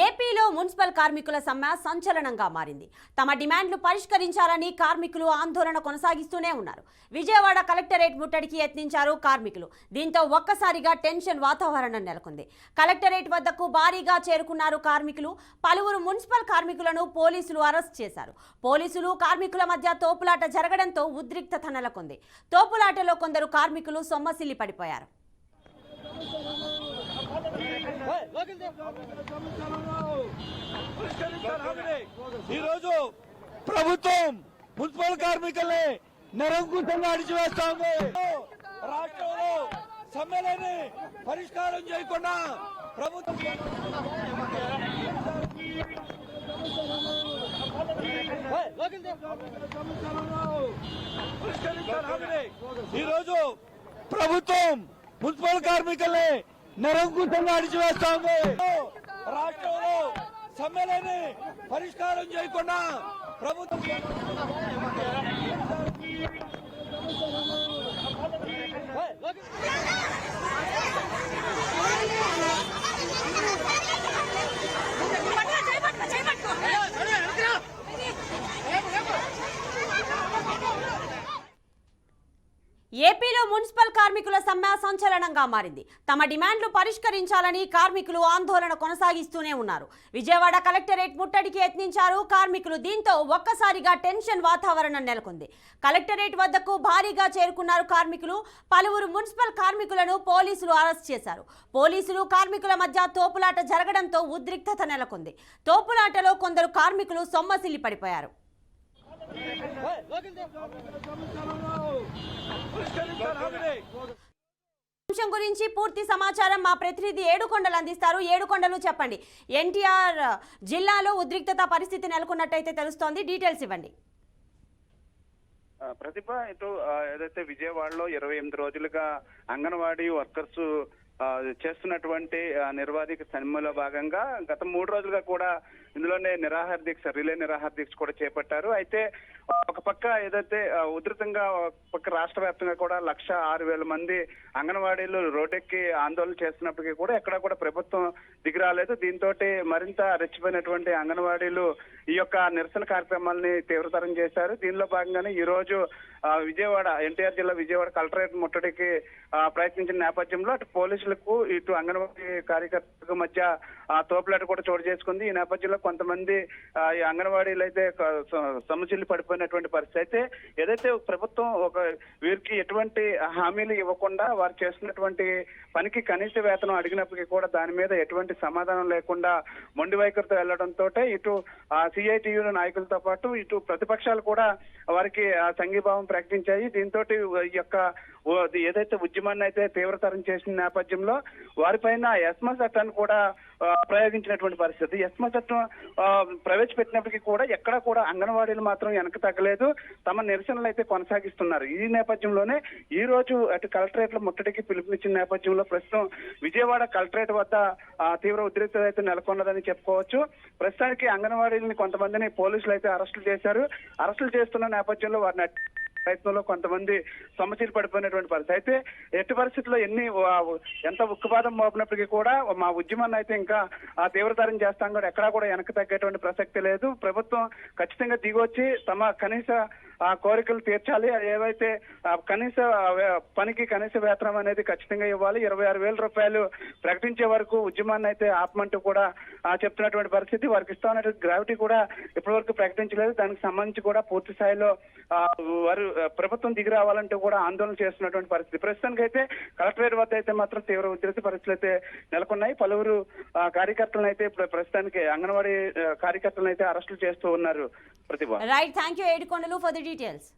ఏపీలో మున్సిపల్ కార్మికుల సమ్మె సంచలనంగా మారింది. తమ డిమాండ్లు పరిష్కరించాలని కార్మికులు ఆందోళన కొనసాగిస్తూనే ఉన్నారు. విజయవాడ కలెక్టరేట్ ముట్టడికి యత్నించారు కార్మికులు. దీంతో ఒక్కసారిగా టెన్షన్ వాతావరణం నెలకొంది. కలెక్టరేట్ వద్దకు భారీగా చేరుకున్నారు కార్మికులు. పలువురు మున్సిపల్ కార్మికులను పోలీసులు అరెస్ట్ చేశారు. పోలీసులు కార్మికుల మధ్య తోపులాట జరగడంతో ఉద్రిక్తత నెలకొంది. తోపులాటలో కొందరు కార్మికులు సొమ్మసిల్లి పడిపోయారు. ఈరోజు ప్రభుత్వం మున్సిపల్ కార్మికుల్ని నిరంకుశంగా అడిచివేస్తా ఉంది. రాష్ట్రంలో సమ్మెలని పరిష్కారం చేయకుండా ప్రభుత్వం ఈరోజు ప్రభుత్వం మున్సిపల్ కార్మికుల్ని నిరంకుశంగా అడిచివేస్తా ఉంది. రాష్ట్రంలో సమ్మెలని పరిష్కారం చేయకుండా ప్రభుత్వం ఏపీలో మున్సిపల్ కార్మికుల సమ్మె సంచలనంగా మారింది. తమ డిమాండ్లు పరిష్కరించాలని కార్మికులు ఆందోళన కొనసాగిస్తూనే ఉన్నారు. విజయవాడ కలెక్టరేట్ ముట్టడికి యత్నించారు కార్మికులు. దీంతో ఒక్కసారిగా టెన్షన్ వాతావరణం నెలకొంది. కలెక్టరేట్ వద్దకు భారీగా చేరుకున్నారు కార్మికులు. పలువురు మున్సిపల్ కార్మికులను పోలీసులు అరెస్ట్ చేశారు. పోలీసులు కార్మికుల మధ్య తోపులాట జరగడంతో ఉద్రిక్తత నెలకొంది. తోపులాటలో కొందరు కార్మికులు సొమ్మసిల్లి పడిపోయారు. అంశం గురించి పూర్తి సమాచారం మా ప్రతినిధి ఏడుకొండలు అందిస్తారు. ఏడుకొండలు చెప్పండి, ఎన్టీఆర్ జిల్లాలో ఉద్రిక్తత పరిస్థితి నెలకొన్నట్టయితే తెలుస్తోంది, డీటెయిల్స్ ఇవ్వండి. ప్రతిభ ఇటు ఏదైతే విజయవాడలో 28 రోజులుగా అంగన్వాడీ వర్కర్స్ చేస్తున్నటువంటి నిర్వాధిక సమ్మెలో భాగంగా గత 3 రోజులుగా కూడా ఇందులోనే నిరాహార దీక్ష, రిలే నిరాహార దీక్ష కూడా చేపట్టారు. అయితే ఒక పక్క ఏదైతే ఉధృతంగా ఒక పక్క రాష్ట్ర వ్యాప్తంగా కూడా 1,06,000 మంది అంగన్వాడీలు రోడ్డెక్కి ఆందోళన చేస్తున్నప్పటికీ కూడా ఎక్కడా కూడా ప్రభుత్వం దిగిరాలేదు. దీంతో మరింత రెచ్చిపోయినటువంటి అంగన్వాడీలు ఈ యొక్క నిరసన కార్యక్రమాలని తీవ్రతరం చేశారు. దీనిలో భాగంగానే ఈ రోజు విజయవాడ ఎన్టీఆర్ జిల్లా విజయవాడ కలెక్టరేట్ ముట్టడికి ప్రయత్నించిన నేపథ్యంలో అటు పోలీసులకు ఇటు అంగన్వాడీ కార్యకర్తలకు మధ్య తోపులాట కూడా చోటు చేసుకుంది. ఈ నేపథ్యంలో కొంతమంది ఈ అంగన్వాడీలు అయితే సముచిల్లి పడిపోయినటువంటి పరిస్థితి. అయితే ఏదైతే ప్రభుత్వం వీరికి ఎటువంటి హామీలు ఇవ్వకుండా వారు చేస్తున్నటువంటి పనికి కనీస వేతనం అడిగినప్పటికీ కూడా దాని మీద ఎటువంటి సమాధానం లేకుండా మొండి వైఖరితో వెళ్లడంతో ఇటు సిఐటియు నాయకులతో పాటు ఇటు ప్రతిపక్షాలు కూడా వారికి సంఘీభావం ప్రకటించాయి. దీంతో ఈ యొక్క ఏదైతే ఉద్యమాన్ని అయితే తీవ్రతరం చేసిన నేపథ్యంలో వారిపైన ఎస్మా చట్టాన్ని కూడా ప్రయోగించినటువంటి పరిస్థితి. ఎస్మా చట్టం ప్రవేశపెట్టినప్పటికీ కూడా ఎక్కడ కూడా అంగన్వాడీలు మాత్రం వెనక తగ్గలేదు, తమ నిరసనలు అయితే కొనసాగిస్తున్నారు. ఈ నేపథ్యంలోనే ఈ రోజు అటు కలెక్టరేట్ లో ముట్టడికి పిలుపునిచ్చిన నేపథ్యంలో ప్రస్తుతం విజయవాడ కలెక్టరేట్ వద్ద తీవ్ర ఉద్రిక్తత అయితే నెలకొన్నదని చెప్పుకోవచ్చు. ప్రస్తుతానికి అంగన్వాడీలని కొంతమందిని పోలీసులు అయితే అరెస్టులు చేశారు. అరెస్టులు చేస్తున్న నేపథ్యంలో వారిని ప్రయత్నంలో కొంతమంది సొమ్మసిల్లి పడిపోయినటువంటి పరిస్థితి. అయితే ఎట్టి పరిస్థితుల్లో ఎంత ఉక్కుపాదం మోపినప్పటికీ కూడా మా ఉద్యమాన్ని అయితే ఇంకా తీవ్రతరం చేస్తాం కూడా ఎక్కడా కూడా వెనక్కి తగ్గేటువంటి ప్రసక్తి లేదు. ప్రభుత్వం ఖచ్చితంగా దిగొచ్చి తమ కనీస కోరికలు తీర్చాలి. ఏవైతే కనీస పనికి కనీస వేతనం అనేది ఖచ్చితంగా ఇవ్వాలి. 26,000 రూపాయలు ప్రకటించే వరకు ఉద్యమాన్ని అయితే ఆపమంటూ కూడా చెప్తున్నటువంటి పరిస్థితి. వారికి ఇస్తామనేటువంటి గ్రావిటీ కూడా ఇప్పటి వరకు ప్రకటించలేదు. దానికి సంబంధించి కూడా పూర్తి స్థాయిలో వారు ప్రభుత్వం దిగి రావాలంటూ కూడా ఆందోళన చేస్తున్నటువంటి పరిస్థితి. ప్రస్తుతానికి అయితే కలెక్టరేట్ వద్ద అయితే మాత్రం తీవ్ర ఉద్రిక్త పరిస్థితులు అయితే నెలకొన్నాయి. పలువురు కార్యకర్తలను అయితే ప్రస్తుతానికి అంగన్వాడీ కార్యకర్తలను అయితే అరెస్టులు చేస్తూ ఉన్నారు. Pratibha. Right, thank you Yedukondalu for the details.